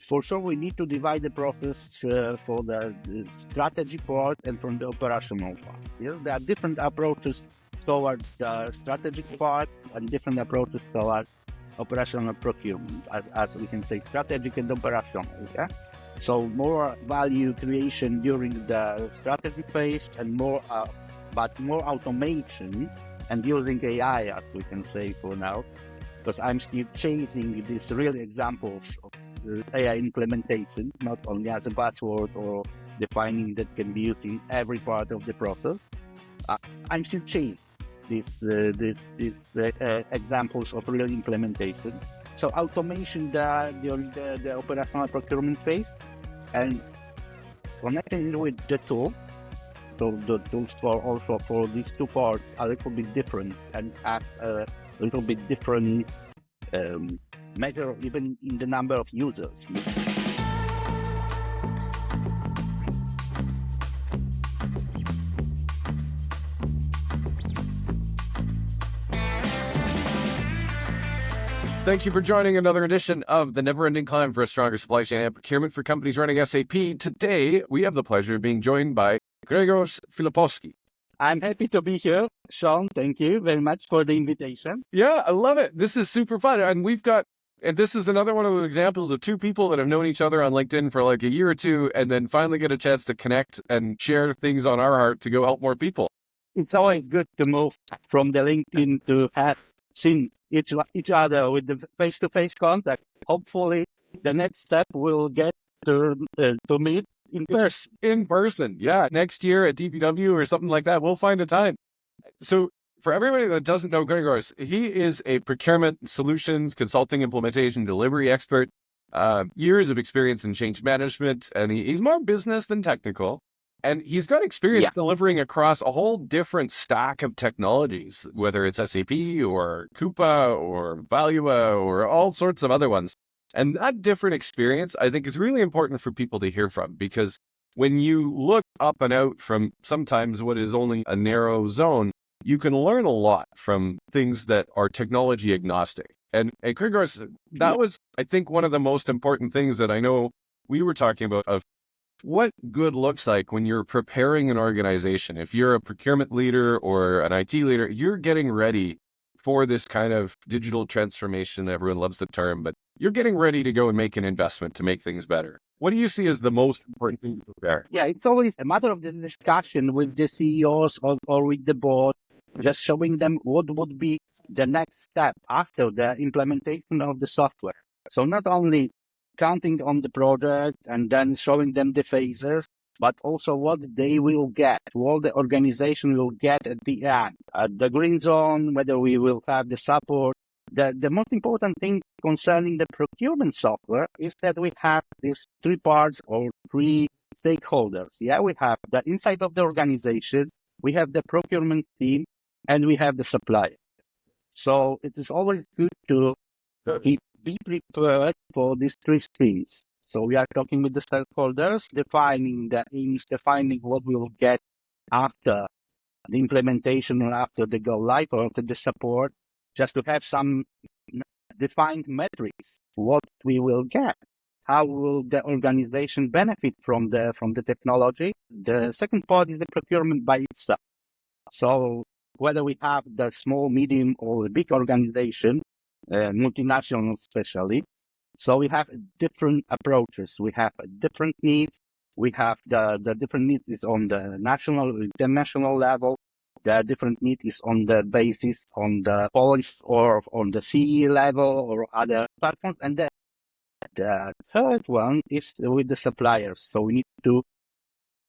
For sure, we need to divide the process for the strategy part and from the operational part. Yes, there are different approaches towards the strategic part and different approaches towards operational procurement, as we can say, strategic and operational. Yeah? So more value creation during the strategy phase and more automation and using AI, as we can say for now, because I'm still chasing these real examples of AI implementation, not only as a buzzword or defining that can be used in every part of the process. I'm still chasing these examples of real implementation. So automation during the operational procurement phase and connecting with the tool. So the tools for these two parts are a little bit different and have a little bit different measure even in the number of users. Thank you for joining another edition of The Never-Ending Climb for a Stronger Supply Chain and Procurement for Companies Running SAP. Today, we have the pleasure of being joined by Grzegorz Filipowski. I'm happy to be here, Sean. Thank you very much for the invitation. Yeah, I love it. This is super fun. And this is another one of those examples of two people that have known each other on LinkedIn for like a year or two and then finally get a chance to connect and share things on our heart to go help more people. It's always good to move from the LinkedIn to have seen each other with the face-to-face contact. Hopefully, the next step will get to meet in person. In person, yeah. Next year at DPW or something like that, we'll find a time. So for everybody that doesn't know Grzegorz, he is a procurement solutions, consulting, implementation, delivery expert, years of experience in change management, and he's more business than technical. And he's got experience delivering across a whole different stack of technologies, whether it's SAP or Coupa or Valua or all sorts of other ones. And that different experience, I think, is really important for people to hear from, because when you look up and out from sometimes what is only a narrow zone, you can learn a lot from things that are technology agnostic. And Grzegorz, that was, I think, one of the most important things that I know we were talking about of what good looks like when you're preparing an organization. If you're a procurement leader or an IT leader, you're getting ready for this kind of digital transformation. Everyone loves the term, but you're getting ready to go and make an investment to make things better. What do you see as the most important thing to prepare? Yeah, it's always a matter of the discussion with the CEOs or with the board, just showing them what would be the next step after the implementation of the software. So not only counting on the project and then showing them the phases, but also what they will get, what the organization will get at the end, at the green zone, whether we will have the support. The most important thing concerning the procurement software is that we have these three parts or three stakeholders. Yeah, we have the inside of the organization, we have the procurement team, and we have the supplier. So it is always good to be prepared for these three streams. So we are talking with the stakeholders, defining the aims, defining what we will get after the implementation or after the go live or after the support, just to have some defined metrics, what we will get. How will the organization benefit from the technology? The second part is the procurement by itself. So whether we have the small, medium, or the big organization, multinational especially, so we have different approaches. We have different needs. We have the different needs is on the national, international level. The different need is on the basis on the policy or on the CE level or other platforms. And the third one is with the suppliers. So we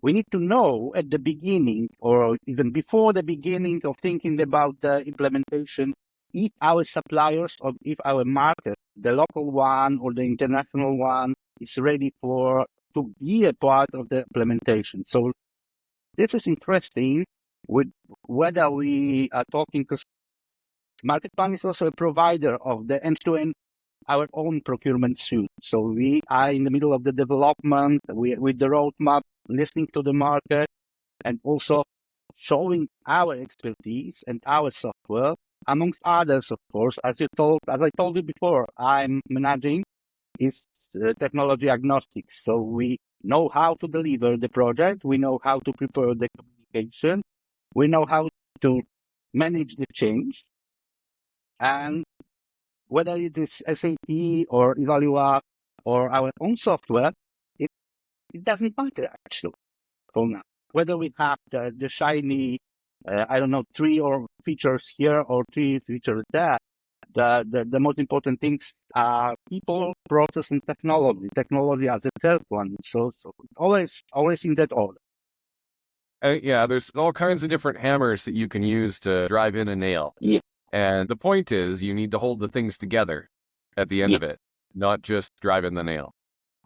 need to know at the beginning or even before the beginning of thinking about the implementation, if our suppliers or if our market, the local one or the international one, is ready to be a part of the implementation. So this is interesting with whether we are talking, because Marketplan is also a provider of the end-to-end our own procurement suite. So we are in the middle of the development with the roadmap, listening to the market, and also showing our expertise and our software, amongst others, of course. As I told you before, I'm managing is technology agnostic. So we know how to deliver the project, we know how to prepare the communication, we know how to manage the change, and whether it is SAP or Evalua or our own software, it, it doesn't matter actually for now. Whether we have the shiny, I don't know, 3 or features here or 3 features there, the most important things are people, process, and technology. Technology as a third one. So always in that order. Yeah, there's all kinds of different hammers that you can use to drive in a nail. Yeah. And the point is, you need to hold the things together at the end of it, not just drive in the nail.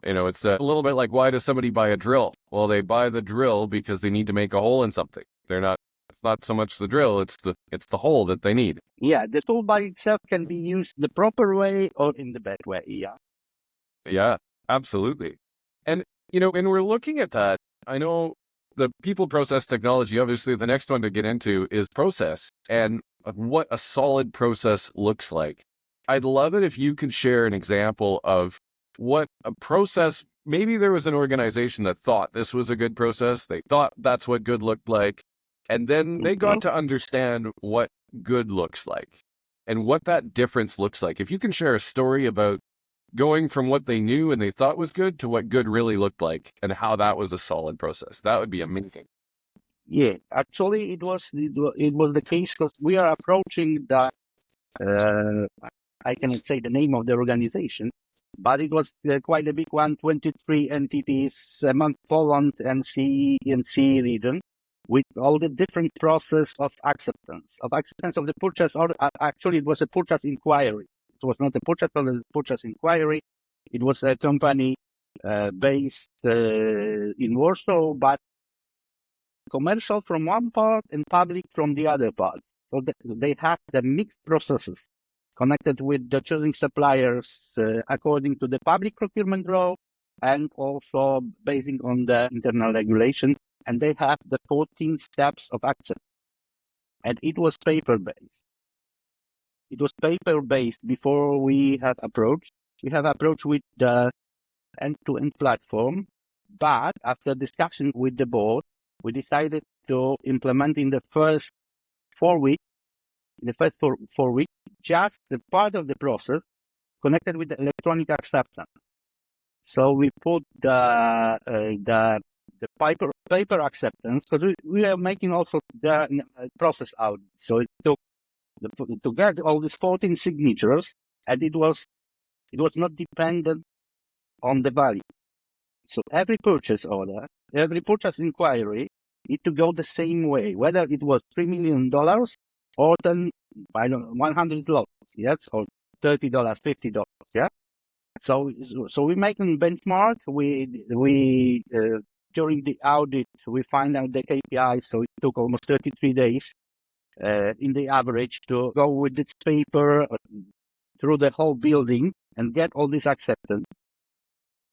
It's a little bit like, why does somebody buy a drill? Well, they buy the drill because they need to make a hole in something. It's not so much the drill, it's the hole that they need. Yeah, the tool by itself can be used the proper way or in the bad way. Yeah. Yeah, absolutely. And, and we're looking at that. I know the people process technology, obviously the next one to get into is process and what a solid process looks like. I'd love it if you could share an example of what a process, maybe there was an organization that thought this was a good process. They thought that's what good looked like. And then they got to understand what good looks like and what that difference looks like. If you can share a story about going from what they knew and they thought was good to what good really looked like and how that was a solid process, that would be amazing. Yeah, actually, it was the case because we are approaching the. I cannot say the name of the organization, but it was quite a big one. 23 entities among Poland and CE region, with all the different process of acceptance of the purchase. Or actually, it was a purchase inquiry. It was not a purchase, but a purchase inquiry. It was a company based in Warsaw, but commercial from one part and public from the other part. So they have the mixed processes connected with the choosing suppliers according to the public procurement law and also basing on the internal regulation. And they have the 14 steps of acceptance. And it was paper-based. It was paper-based before we had approached. We have approached with the end-to-end platform, but after discussion with the board, we decided to implement in the first 4 weeks, just the part of the process connected with the electronic acceptance. So we put the paper acceptance because we are making also the process out. So it took to get all these 14 signatures, and it was not dependent on the value. So every purchase order, every purchase inquiry need to go the same way, whether it was $3 million or then, I don't know, $100, yes, or $30, $50, yeah. So we make a benchmark. We during the audit we find out the KPIs. So it took almost 33 days in the average to go with this paper through the whole building and get all this acceptance.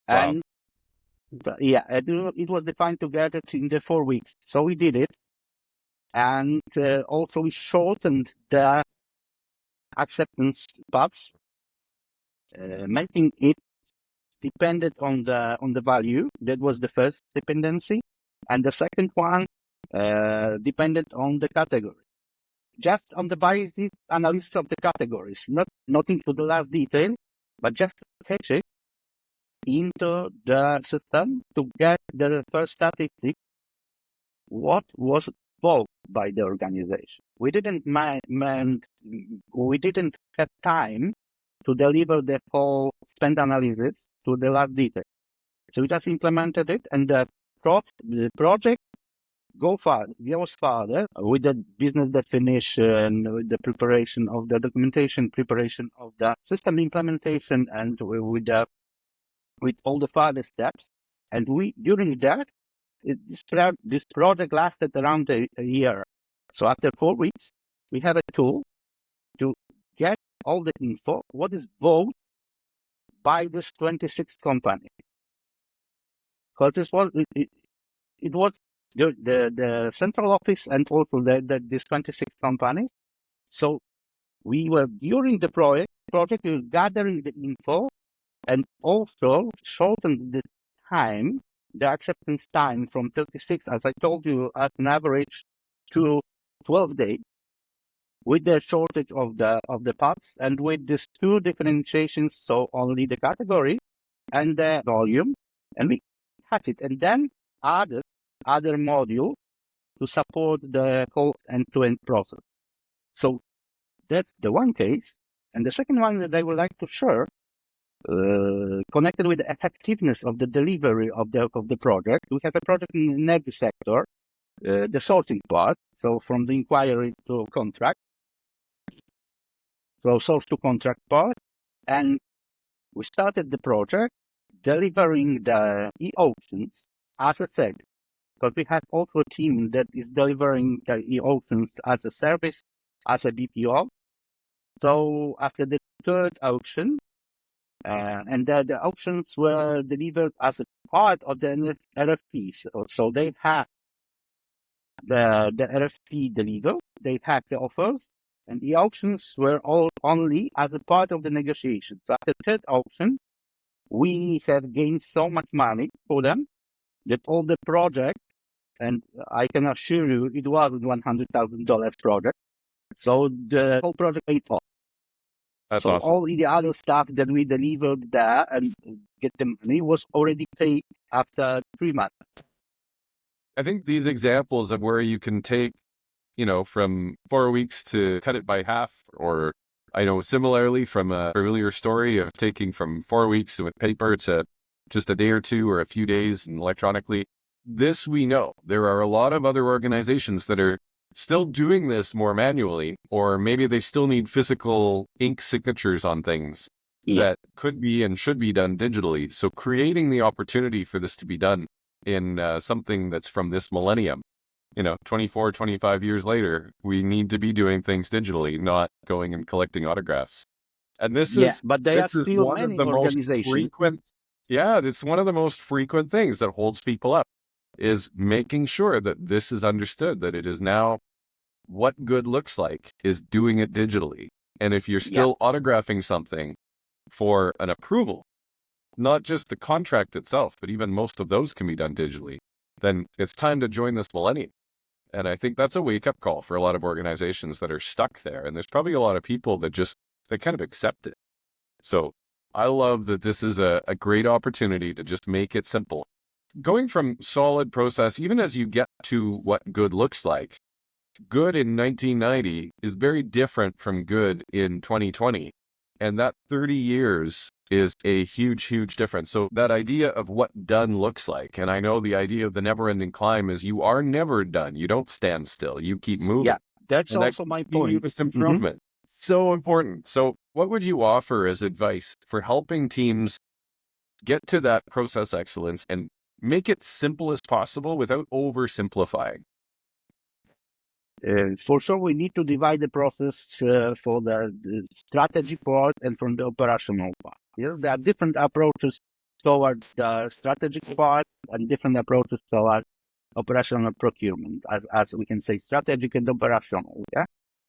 Wow. And yeah, it was defined to get it in the 4 weeks. So we did it. And also we shortened the acceptance paths, making it dependent on the value. That was the first dependency. And the second one dependent on the category. Just on the basic analysis of the categories, not into the last detail, but just to catch it into the system to get the first statistic, what was bought by the organization. We didn't have time to deliver the whole spend analysis to the last detail. So we just implemented it, and the project goes further with the business definition, with the preparation of the documentation, preparation of the system implementation, and with all the further steps. And during that, this project lasted around a year. So after 4 weeks, we have a tool to get all the info, what is bought by this 26 company. Because it was the central office and also this 26 companies. So we were, during the project, we were gathering the info and also shortened the acceptance time from 36, as I told you, at an average, to 12 days, with the shortage of the parts and with these two differentiations, so only the category and the volume, and we cut it and then added other module to support the whole end-to-end process. So that's the one case. And the second one that I would like to share, connected with the effectiveness of the delivery of the project. We have a project in every sector, the sourcing part, so from the inquiry to contract, so source to contract part, and we started the project delivering the e-auctions, as I said, because we have also a team that is delivering the e-auctions as a service, as a BPO. So after the third auction, and the auctions were delivered as a part of the RFPs. So they have the RFP delivered, they have the offers, and the auctions were all only as a part of the negotiations. So after the third auction, we have gained so much money for them that all the project, and I can assure you it was a $100,000 project. So the whole project paid off. That's So awesome. all the other stuff that we delivered there and get the money was already paid after 3 months. I think these examples of where you can take, from 4 weeks to cut it by half, or I know similarly from a earlier story of taking from 4 weeks with paper to just a day or two or a few days and electronically. This we know. There are a lot of other organizations that are still doing this more manually, or maybe they still need physical ink signatures on things that could be and should be done digitally. So creating the opportunity for this to be done in something that's from this millennium, 24, 25 years later, we need to be doing things digitally, not going and collecting autographs. And this is but there are still one of many the most organizations. frequent. Yeah, it's one of the most frequent things that holds people up, is making sure that this is understood, that it is now what good looks like is doing it digitally. And if you're still autographing something for an approval, not just the contract itself, but even most of those can be done digitally, then it's time to join this millennium. And I think that's a wake-up call for a lot of organizations that are stuck there. And there's probably a lot of people that kind of accept it. So I love that this is a great opportunity to just make it simple. Going from solid process, even as you get to what good looks like, good in 1990 is very different from good in 2020. And that 30 years is a huge, huge difference. So that idea of what done looks like, and I know the idea of the never-ending climb is you are never done. You don't stand still. You keep moving. Yeah, that's and also my point. This improvement. So important. So what would you offer as advice for helping teams get to that process excellence and make it simple as possible without oversimplifying? For sure, we need to divide the process for the strategy part and from the operational part. Yes, there are different approaches towards the strategic part and different approaches towards operational procurement, as we can say, strategic and operational. Yeah.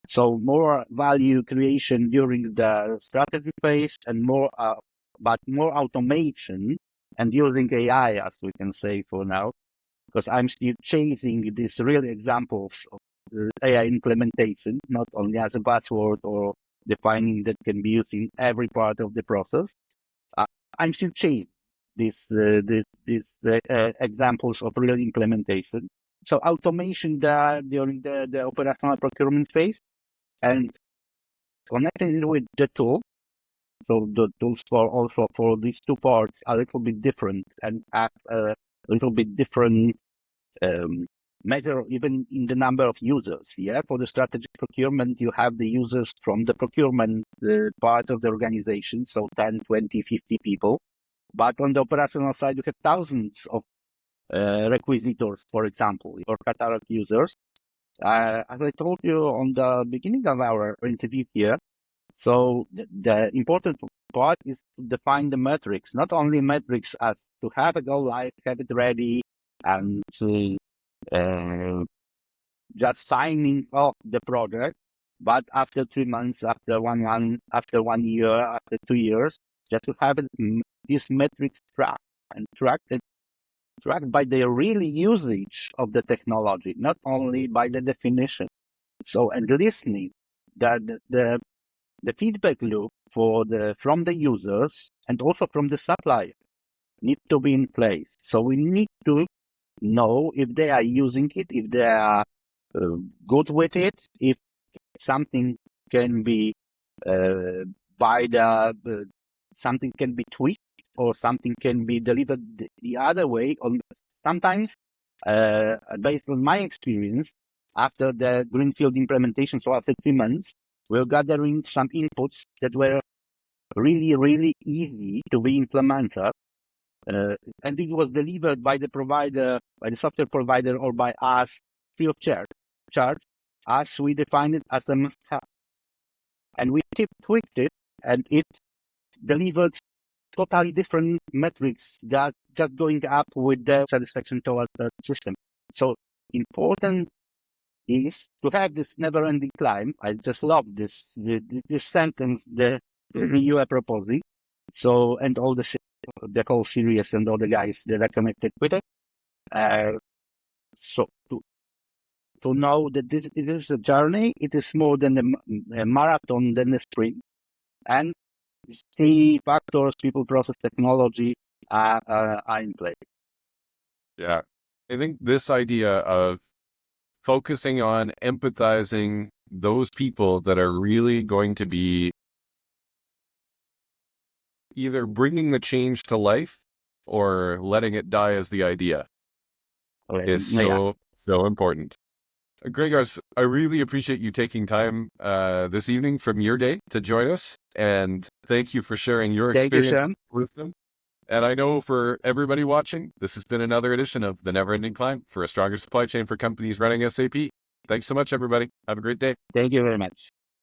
So more value creation during the strategy phase and but more automation and using AI, as we can say for now, because I'm still chasing these real examples of AI implementation, not only as a buzzword or defining that can be used in every part of the process. I'm still chasing these examples of real implementation. So automation during the operational procurement phase and connecting it with the tool. So the tools for these two parts are a little bit different and have a little bit different measure even in the number of users. Yeah, for the strategic procurement, you have the users from the procurement part of the organization, so 10, 20, 50 people. But on the operational side, you have thousands of requisitors, for example, or catalog users. As I told you on the beginning of our interview here, so the important part is to define the metrics, not only metrics as to have it go live, have it ready, and to just signing off the project, but after 3 months, after 1 month, after 1 year, after 2 years, just to have these metrics tracked by the real usage of the technology, not only by the definition. So, and listening, that the feedback loop from the users and also from the supplier need to be in place. So we need to know if they are using it, if they are good with it, if something can be by something can be tweaked or something can be delivered the other way. Or sometimes, based on my experience, after the greenfield implementation, so after 3 months, we're gathering some inputs that were really, really easy to be implemented. And it was delivered by the provider, by the software provider, or by us free of charge, as we define it as a must-have. And we tweaked it, and it delivered totally different metrics that just going up with the satisfaction towards the system. So important is to have this never-ending climb. I just love this sentence that you are proposing. So, and all the whole series and all the guys that are connected with it. So to know that it is a journey, it is more than a marathon than a sprint. And these three factors, people, process, technology, are in play. Yeah. I think this idea of focusing on empathizing those people that are really going to be either bringing the change to life or letting it die as the idea is so important. Grzegorz, I really appreciate you taking time this evening from your day to join us, and thank you for sharing your experience with them. And I know for everybody watching, this has been another edition of The Never Ending Climb for a stronger supply chain for companies running SAP. Thanks so much, everybody. Have a great day. Thank you very much.